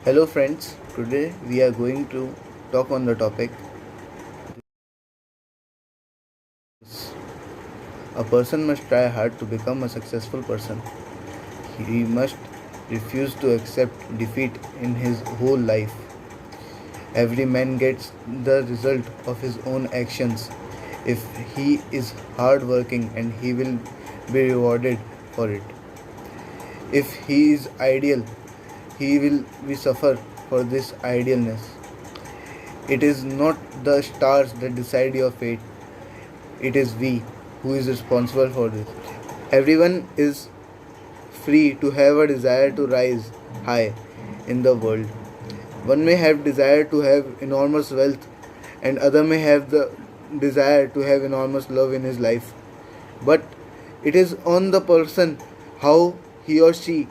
Hello friends, today we are going to talk on the topic a person must try hard to become a successful person. He must refuse to accept defeat in his whole life. Every man gets the result of his own actions. If he is hard working and he will be rewarded for it. If he is ideal, he will be suffer for this idealness. It is not the stars that decide your fate. It is we who is responsible for this. Everyone is free to have a desire to rise high in the world. One may have desire to have enormous wealth and other may have the desire to have enormous love in his life. But it is on the person how he or she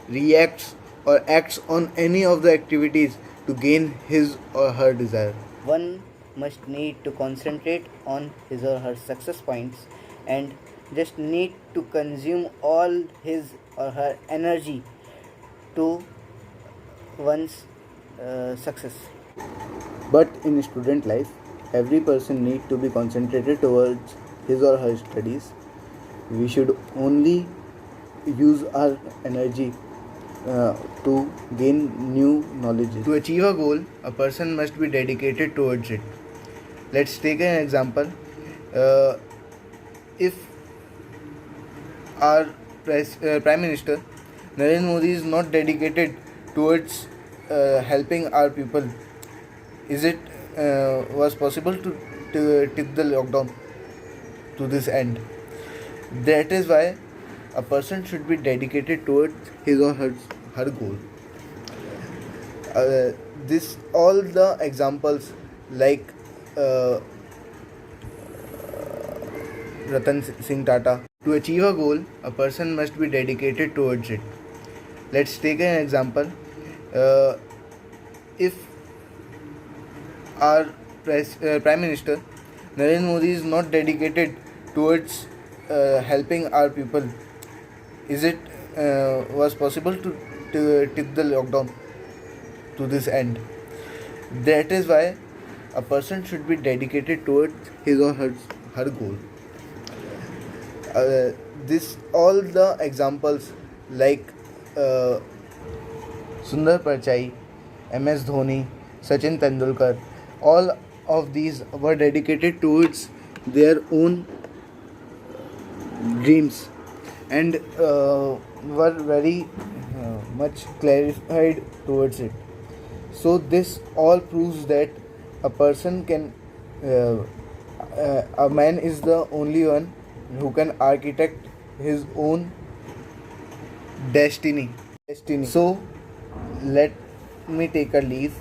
reacts or acts on any of the activities to gain his or her desire. One must need to concentrate on his or her success points and just need to consume all his or her energy to one's success. But in student life, every person need to be concentrated towards his or her studies. We should only use our energy to gain new knowledge. To achieve a goal, a person must be dedicated towards it. Let's take an example. If our Prime Minister Narendra Modi is not dedicated towards helping our people, is it was possible to take the lockdown to this end? That is why a person should be dedicated towards his or her goal. This all the examples like Ratan Singh Tata. To achieve a goal, a person must be dedicated towards it. Let's take an example. If our Prime Minister Narendra Modi is not dedicated towards helping our people, is it was possible to take the lockdown to this end? That is why a person should be dedicated towards his or her goal. This all the examples like Sundar Pichai, MS Dhoni, Sachin Tendulkar, all of these were dedicated towards their own dreams and were very much clarified towards it. So this all proves that a person can a man is the only one who can architect his own destiny. So let me take a leave.